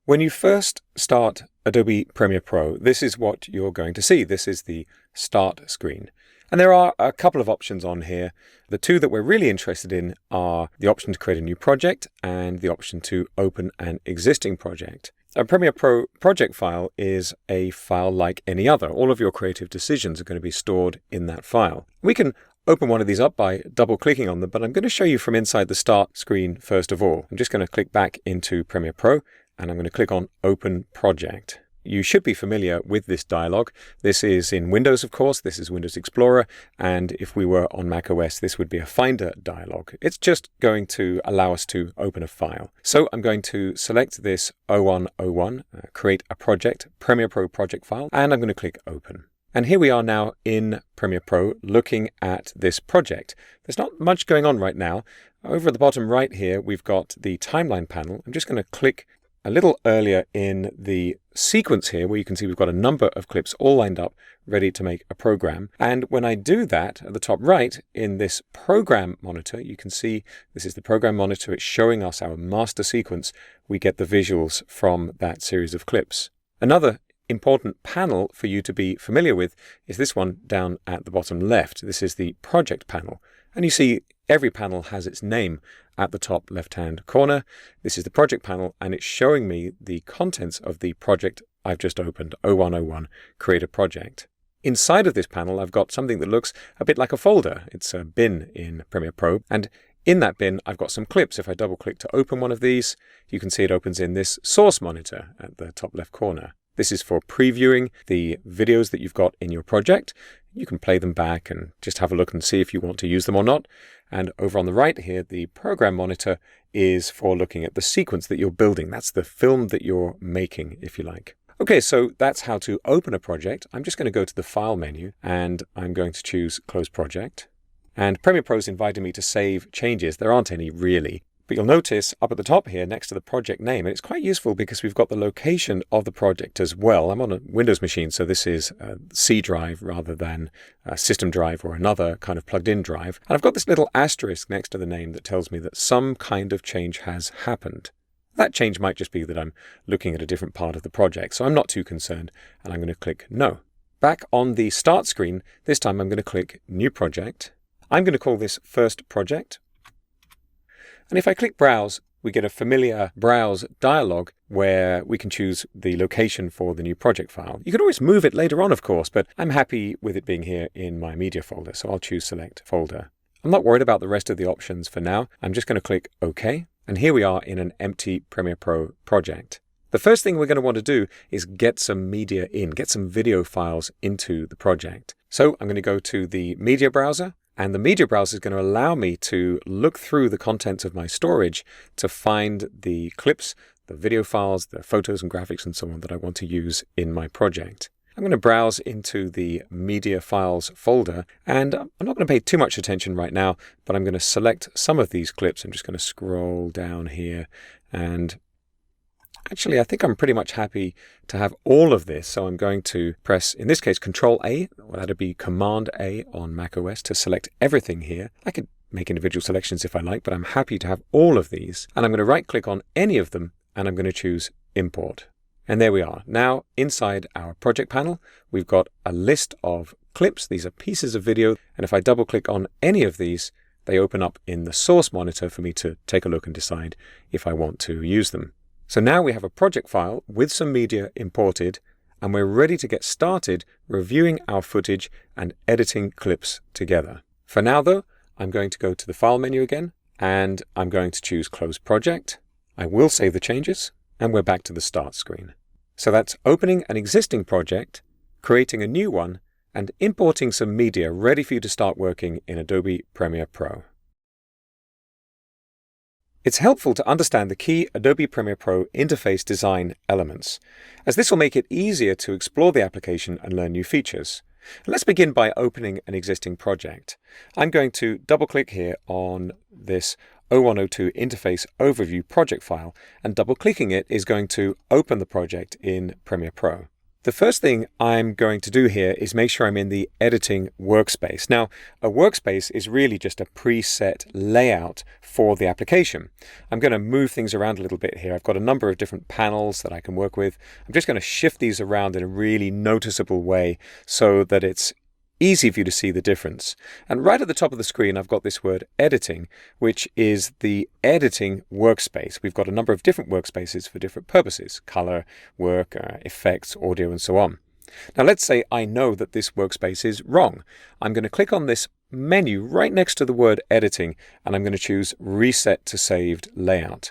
When you first start Adobe Premiere Pro, this is what you're going to see. This is the Start screen. And there are a couple of options on here. The two that we're really interested in are the option to create a new project and the option to open an existing project. A Premiere Pro project file is a file like any other. All of your creative decisions are going to be stored in that file. We can open one of these up by double-clicking on them, but I'm going to show you from inside the Start screen first of all. I'm just going to click back into Premiere Pro and I'm going to click on Open Project. You should be familiar with this dialog. This is in Windows, of course. This is Windows Explorer. And if we were on Mac OS, this would be a Finder dialog. It's just going to allow us to open a file. So I'm going to select this 0101, create a project, Premiere Pro project file, and I'm going to click Open. And here we are now in Premiere Pro looking at this project. There's not much going on right now. Over at the bottom right here, we've got the timeline panel. I'm just going to click a little earlier in the sequence here where you can see we've got a number of clips all lined up ready to make a program. And when I do that, at the top right in this program monitor, you can see this is the program monitor. It's showing us our master sequence. We get the visuals from that series of clips. Another important panel for you to be familiar with is this one down at the bottom left. This is the project panel. And you see every panel has its name at the top left-hand corner. This is the project panel, and it's showing me the contents of the project I've just opened, 0101, Create a Project. Inside of this panel, I've got something that looks a bit like a folder. It's a bin in Premiere Pro, and in that bin, I've got some clips. If I double-click to open one of these, you can see it opens in this source monitor at the top left corner. This is for previewing the videos that you've got in your project. You can play them back and just have a look and see if you want to use them or not. And over on the right here, the program monitor is for looking at the sequence that you're building. That's the film that you're making, if you like. Okay, so that's how to open a project. I'm just going to go to the File menu and I'm going to choose Close Project. And Premiere Pro's invited me to save changes. There aren't any really. But you'll notice up at the top here next to the project name, and it's quite useful because we've got the location of the project as well. I'm on a Windows machine, so this is a C drive rather than a system drive or another kind of plugged-in drive. And I've got this little asterisk next to the name that tells me that some kind of change has happened. That change might just be that I'm looking at a different part of the project, so I'm not too concerned, and I'm going to click No. Back on the Start screen, this time I'm going to click New Project. I'm going to call this First Project. And if I click Browse, we get a familiar Browse dialog where we can choose the location for the new project file. You can always move it later on, of course, but I'm happy with it being here in my media folder, so I'll choose Select Folder. I'm not worried about the rest of the options for now. I'm just going to click OK, and here we are in an empty Premiere Pro project. The first thing we're going to want to do is get some media in, get some video files into the project. So I'm going to go to the media browser. And the media browser is going to allow me to look through the contents of my storage to find the clips, the video files, the photos and graphics and so on that I want to use in my project. I'm going to browse into the media files folder, and I'm not going to pay too much attention right now, but I'm going to select some of these clips. I'm just going to scroll down here, and actually, I think I'm pretty much happy to have all of this. So I'm going to press, in this case, Control-A, or that'd be Command-A on Mac OS to select everything here. I could make individual selections if I like, but I'm happy to have all of these. And I'm going to right-click on any of them, and I'm going to choose Import. And there we are. Now, inside our project panel, we've got a list of clips. These are pieces of video. And if I double-click on any of these, they open up in the source monitor for me to take a look and decide if I want to use them. So now we have a project file with some media imported, and we're ready to get started reviewing our footage and editing clips together. For now though, I'm going to go to the File menu again, and I'm going to choose Close Project. I will save the changes, and we're back to the Start screen. So that's opening an existing project, creating a new one, and importing some media ready for you to start working in Adobe Premiere Pro. It's helpful to understand the key Adobe Premiere Pro interface design elements, as this will make it easier to explore the application and learn new features. Let's begin by opening an existing project. I'm going to double-click here on this 0102 Interface Overview project file, and double-clicking it is going to open the project in Premiere Pro. The first thing I'm going to do here is make sure I'm in the editing workspace. Now, a workspace is really just a preset layout for the application. I'm going to move things around a little bit here. I've got a number of different panels that I can work with. I'm just going to shift these around in a really noticeable way so that it's easy for you to see the difference. And right at the top of the screen, I've got this word editing, which is the editing workspace. We've got a number of different workspaces for different purposes: color, work, effects, audio, and so on. Now let's say I know that this workspace is wrong. I'm going to click on this menu right next to the word editing, and I'm going to choose reset to saved layout.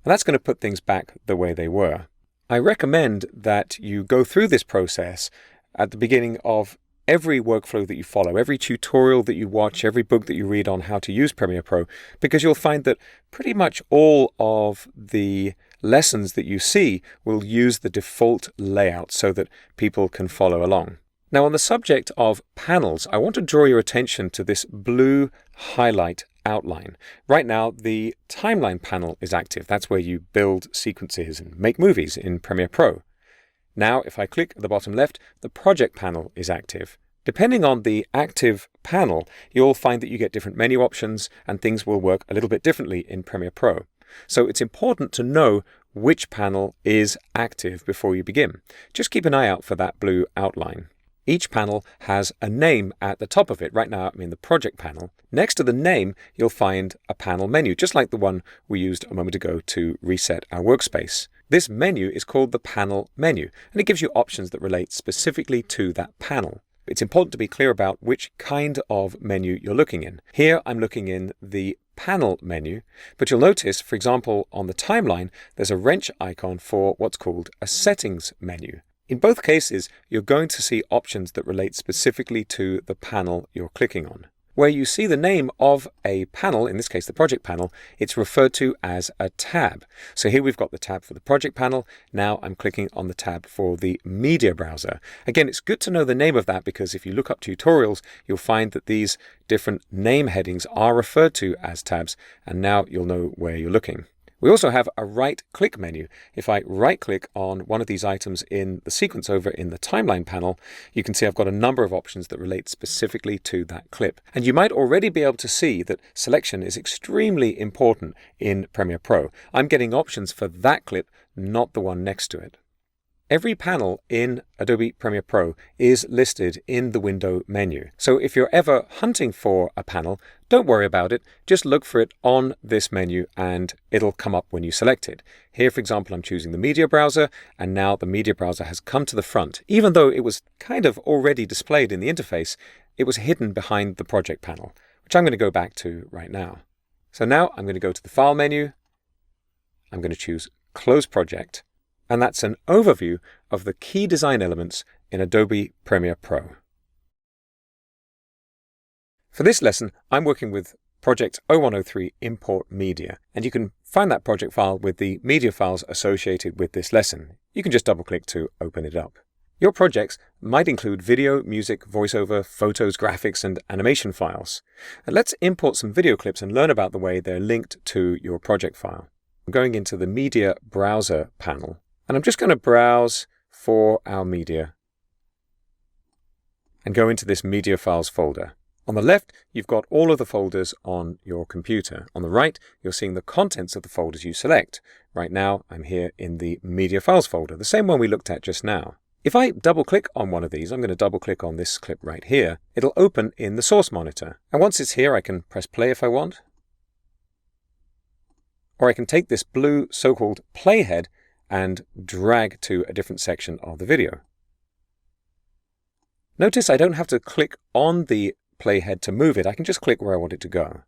And that's going to put things back the way they were. I recommend that you go through this process at the beginning of every workflow that you follow, every tutorial that you watch, every book that you read on how to use Premiere Pro, because you'll find that pretty much all of the lessons that you see will use the default layout so that people can follow along. Now, on the subject of panels, I want to draw your attention to this blue highlight outline. Right now, the timeline panel is active. That's where you build sequences and make movies in Premiere Pro. Now, if I click at the bottom left, the project panel is active. Depending on the active panel, you'll find that you get different menu options and things will work a little bit differently in Premiere Pro. So it's important to know which panel is active before you begin. Just keep an eye out for that blue outline. Each panel has a name at the top of it. Right now, I'm in the project panel. Next to the name, you'll find a panel menu, just like the one we used a moment ago to reset our workspace. This menu is called the panel menu, and it gives you options that relate specifically to that panel. It's important to be clear about which kind of menu you're looking in. Here, I'm looking in the panel menu, but you'll notice, for example, on the timeline, there's a wrench icon for what's called a settings menu. In both cases, you're going to see options that relate specifically to the panel you're clicking on. Where you see the name of a panel, in this case the project panel, it's referred to as a tab. So here we've got the tab for the project panel. Now I'm clicking on the tab for the media browser. Again, it's good to know the name of that because if you look up tutorials, you'll find that these different name headings are referred to as tabs, and now you'll know where you're looking. We also have a right-click menu. If I right-click on one of these items in the sequence over in the timeline panel, you can see I've got a number of options that relate specifically to that clip. And you might already be able to see that selection is extremely important in Premiere Pro. I'm getting options for that clip, not the one next to it. Every panel in Adobe Premiere Pro is listed in the window menu. So if you're ever hunting for a panel, don't worry about it. Just look for it on this menu and it'll come up when you select it. Here, for example, I'm choosing the media browser, and now the media browser has come to the front. Even though it was kind of already displayed in the interface, it was hidden behind the project panel, which I'm going to go back to right now. So now I'm going to go to the File menu. I'm going to choose Close Project. And that's an overview of the key design elements in Adobe Premiere Pro. For this lesson, I'm working with Project 0103 Import Media, and you can find that project file with the media files associated with this lesson. You can just double-click to open it up. Your projects might include video, music, voiceover, photos, graphics, and animation files. And let's import some video clips and learn about the way they're linked to your project file. I'm going into the Media Browser panel. And I'm just going to browse for our media and go into this media files folder. On the left, you've got all of the folders on your computer. On the right, you're seeing the contents of the folders you select. Right now, I'm here in the media files folder, the same one we looked at just now. If I double click on one of these, I'm going to double click on this clip right here, it'll open in the source monitor. And once it's here, I can press play if I want. Or I can take this blue so-called playhead and drag to a different section of the video. Notice I don't have to click on the playhead to move it. I can just click where I want it to go.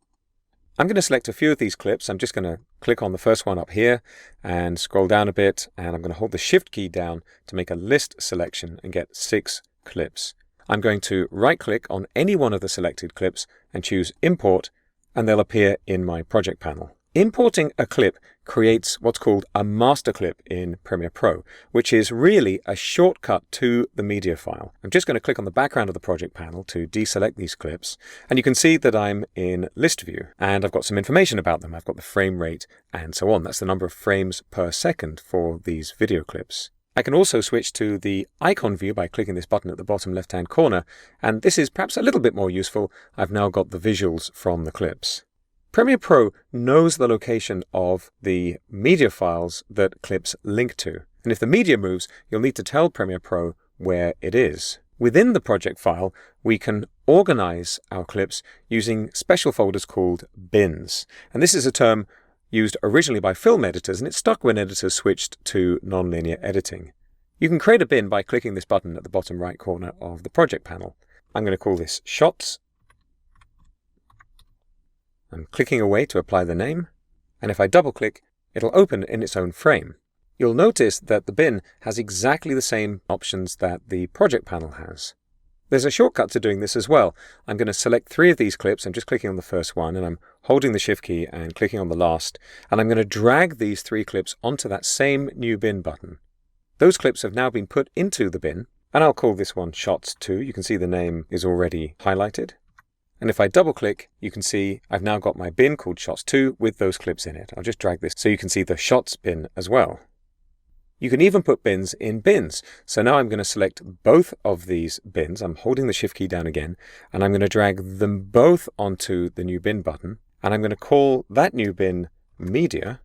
I'm going to select a few of these clips. I'm just going to click on the first one up here and scroll down a bit, and I'm going to hold the Shift key down to make a list selection and get 6 clips. I'm going to right-click on any one of the selected clips and choose Import, and they'll appear in my project panel. Importing a clip creates what's called a master clip in Premiere Pro, which is really a shortcut to the media file. I'm just going to click on the background of the project panel to deselect these clips, and you can see that I'm in list view, and I've got some information about them. I've got the frame rate and so on. That's the number of frames per second for these video clips. I can also switch to the icon view by clicking this button at the bottom left-hand corner, and this is perhaps a little bit more useful. I've now got the visuals from the clips. Premiere Pro knows the location of the media files that clips link to, and if the media moves, you'll need to tell Premiere Pro where it is. Within the project file, we can organize our clips using special folders called bins, and this is a term used originally by film editors, and it stuck when editors switched to nonlinear editing. You can create a bin by clicking this button at the bottom right corner of the project panel. I'm going to call this Shots. I'm clicking away to apply the name, and if I double-click, it'll open in its own frame. You'll notice that the bin has exactly the same options that the project panel has. There's a shortcut to doing this as well. I'm going to select 3 of these clips. I'm just clicking on the first one, and I'm holding the Shift key and clicking on the last, and I'm going to drag these 3 clips onto that same new bin button. Those clips have now been put into the bin, and I'll call this one Shots 2. You can see the name is already highlighted. And if I double click, you can see I've now got my bin called Shots 2 with those clips in it. I'll just drag this so you can see the Shots bin as well. You can even put bins in bins. So now I'm going to select both of these bins. I'm holding the Shift key down again, and I'm going to drag them both onto the new bin button. And I'm going to call that new bin Media.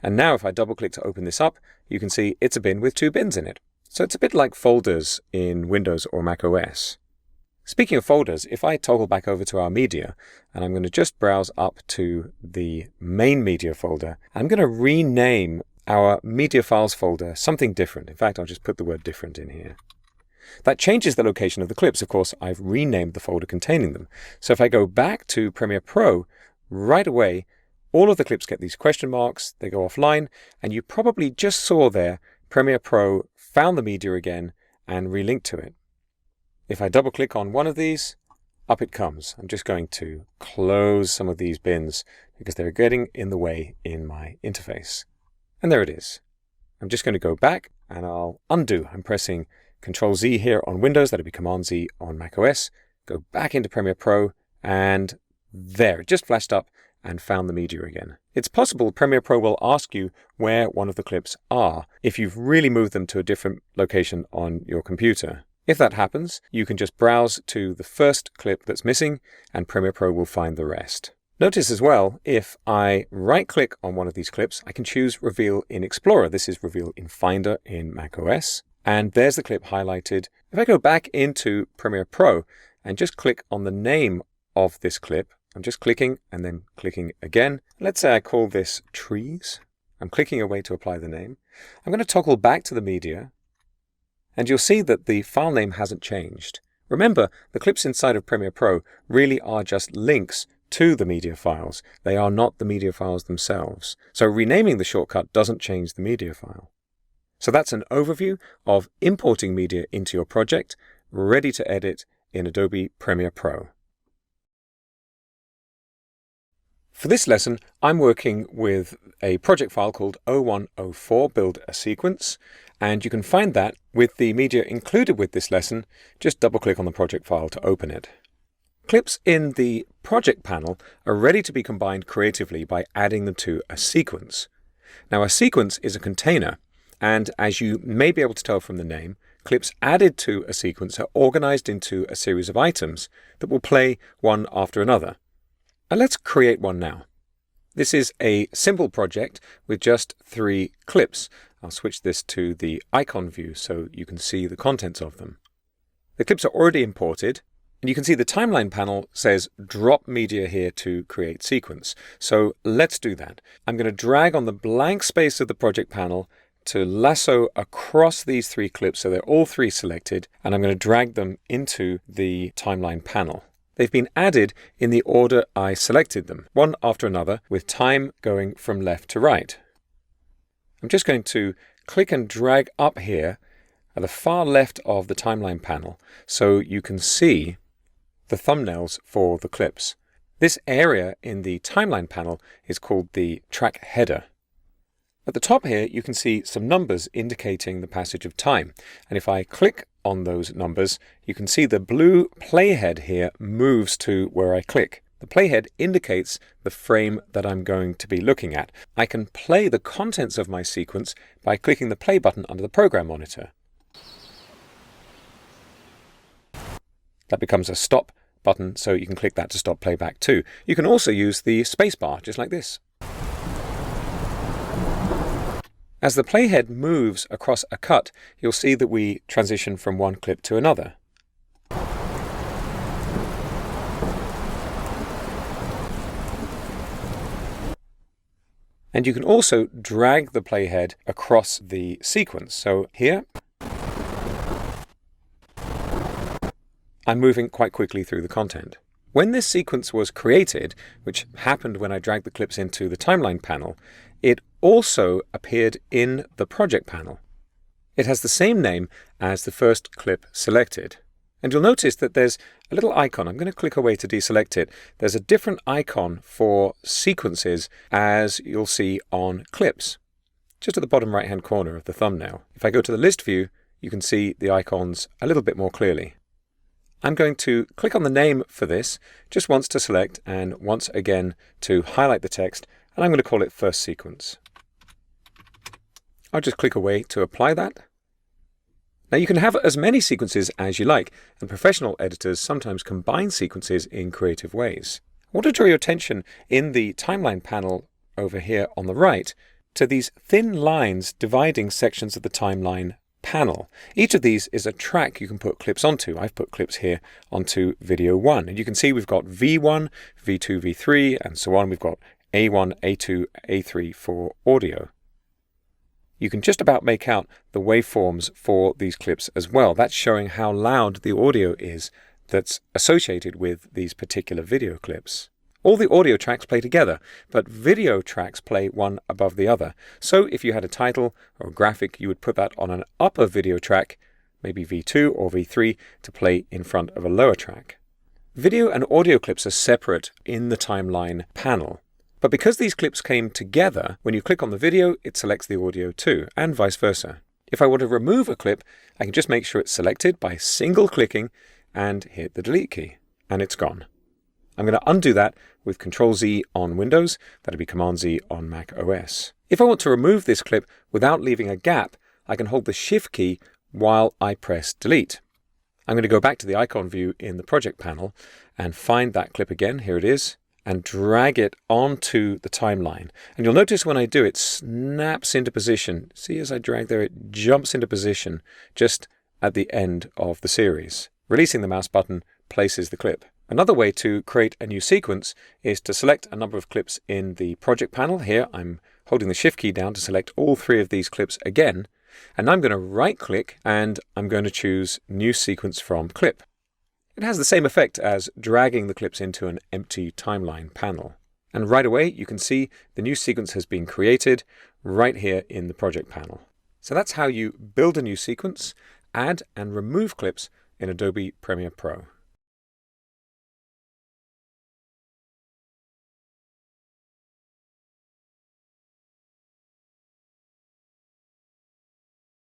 And now if I double click to open this up, you can see it's a bin with 2 bins in it. So it's a bit like folders in Windows or Mac OS. Speaking of folders, if I toggle back over to our media, and I'm going to just browse up to the main media folder, I'm going to rename our media files folder something different. In fact, I'll just put the word different in here. That changes the location of the clips. Of course, I've renamed the folder containing them. So if I go back to Premiere Pro, right away, all of the clips get these question marks, they go offline, and you probably just saw there Premiere Pro found the media again and relinked to it. If I double click on one of these, up it comes. I'm just going to close some of these bins because they're getting in the way in my interface. And there it is. I'm just going to go back and I'll undo. I'm pressing Ctrl-Z here on Windows, that'll be Command-Z on Mac OS. Go back into Premiere Pro, and there, it just flashed up and found the media again. It's possible Premiere Pro will ask you where one of the clips are if you've really moved them to a different location on your computer. If that happens, you can just browse to the first clip that's missing, and Premiere Pro will find the rest. Notice as well, if I right-click on one of these clips, I can choose Reveal in Explorer. This is Reveal in Finder in macOS. And there's the clip highlighted. If I go back into Premiere Pro and just click on the name of this clip, I'm just clicking and then clicking again. Let's say I call this Trees. I'm clicking away to apply the name. I'm going to toggle back to the media, and you'll see that the file name hasn't changed. Remember, the clips inside of Premiere Pro really are just links to the media files. They are not the media files themselves. So renaming the shortcut doesn't change the media file. So that's an overview of importing media into your project, ready to edit in Adobe Premiere Pro. For this lesson, I'm working with a project file called 0104 Build a Sequence, and you can find that with the media included with this lesson. Just double-click on the project file to open it. Clips in the project panel are ready to be combined creatively by adding them to a sequence. Now, a sequence is a container, and as you may be able to tell from the name, clips added to a sequence are organized into a series of items that will play one after another. And let's create one now. This is a simple project with just 3 clips. I'll switch this to the icon view so you can see the contents of them. The clips are already imported, and you can see the timeline panel says drop media here to create sequence. So let's do that. I'm going to drag on the blank space of the project panel to lasso across these 3 clips so they're all 3 selected, and I'm going to drag them into the timeline panel. They've been added in the order I selected them, one after another, with time going from left to right. I'm just going to click and drag up here at the far left of the timeline panel so you can see the thumbnails for the clips. This area in the timeline panel is called the track header. At the top here, you can see some numbers indicating the passage of time. And if I click on those numbers, you can see the blue playhead here moves to where I click. The playhead indicates the frame that I'm going to be looking at. I can play the contents of my sequence by clicking the play button under the program monitor. That becomes a stop button, so you can click that to stop playback too. You can also use the spacebar, just like this. As the playhead moves across a cut, you'll see that we transition from one clip to another. And you can also drag the playhead across the sequence. So here, I'm moving quite quickly through the content. When this sequence was created, which happened when I dragged the clips into the timeline panel, it also appeared in the project panel. It has the same name as the first clip selected. And you'll notice that there's a little icon. I'm going to click away to deselect it. There's a different icon for sequences as you'll see on clips, just at the bottom right-hand corner of the thumbnail. If I go to the list view, you can see the icons a little bit more clearly. I'm going to click on the name for this, just once to select and once again to highlight the text, and I'm going to call it First Sequence. I'll just click away to apply that. Now you can have as many sequences as you like, and professional editors sometimes combine sequences in creative ways. I want to draw your attention in the timeline panel over here on the right to these thin lines dividing sections of the timeline panel. Each of these is a track you can put clips onto. I've put clips here onto video 1, and you can see we've got V1, V2, V3, and so on. We've got A1, A2, A3 for audio. You can just about make out the waveforms for these clips as well. That's showing how loud the audio is that's associated with these particular video clips. All the audio tracks play together, but video tracks play one above the other. So if you had a title or a graphic, you would put that on an upper video track, maybe V2 or V3, to play in front of a lower track. Video and audio clips are separate in the timeline panel. But because these clips came together, when you click on the video, it selects the audio too, and vice versa. If I want to remove a clip, I can just make sure it's selected by single-clicking and hit the delete key, and it's gone. I'm going to undo that with Ctrl-Z on Windows. That'll be Command-Z on Mac OS. If I want to remove this clip without leaving a gap, I can hold the Shift key while I press delete. I'm going to go back to the icon view in the project panel and find that clip again. Here it is. And drag it onto the timeline. And you'll notice when I do, it snaps into position. See, as I drag there, it jumps into position just at the end of the series. Releasing the mouse button places the clip. Another way to create a new sequence is to select a number of clips in the project panel. Here, I'm holding the Shift key down to select all 3 of these clips again. And I'm going to right-click, and I'm going to choose New Sequence from Clip. It has the same effect as dragging the clips into an empty timeline panel. And right away, you can see the new sequence has been created right here in the project panel. So that's how you build a new sequence, add and remove clips in Adobe Premiere Pro.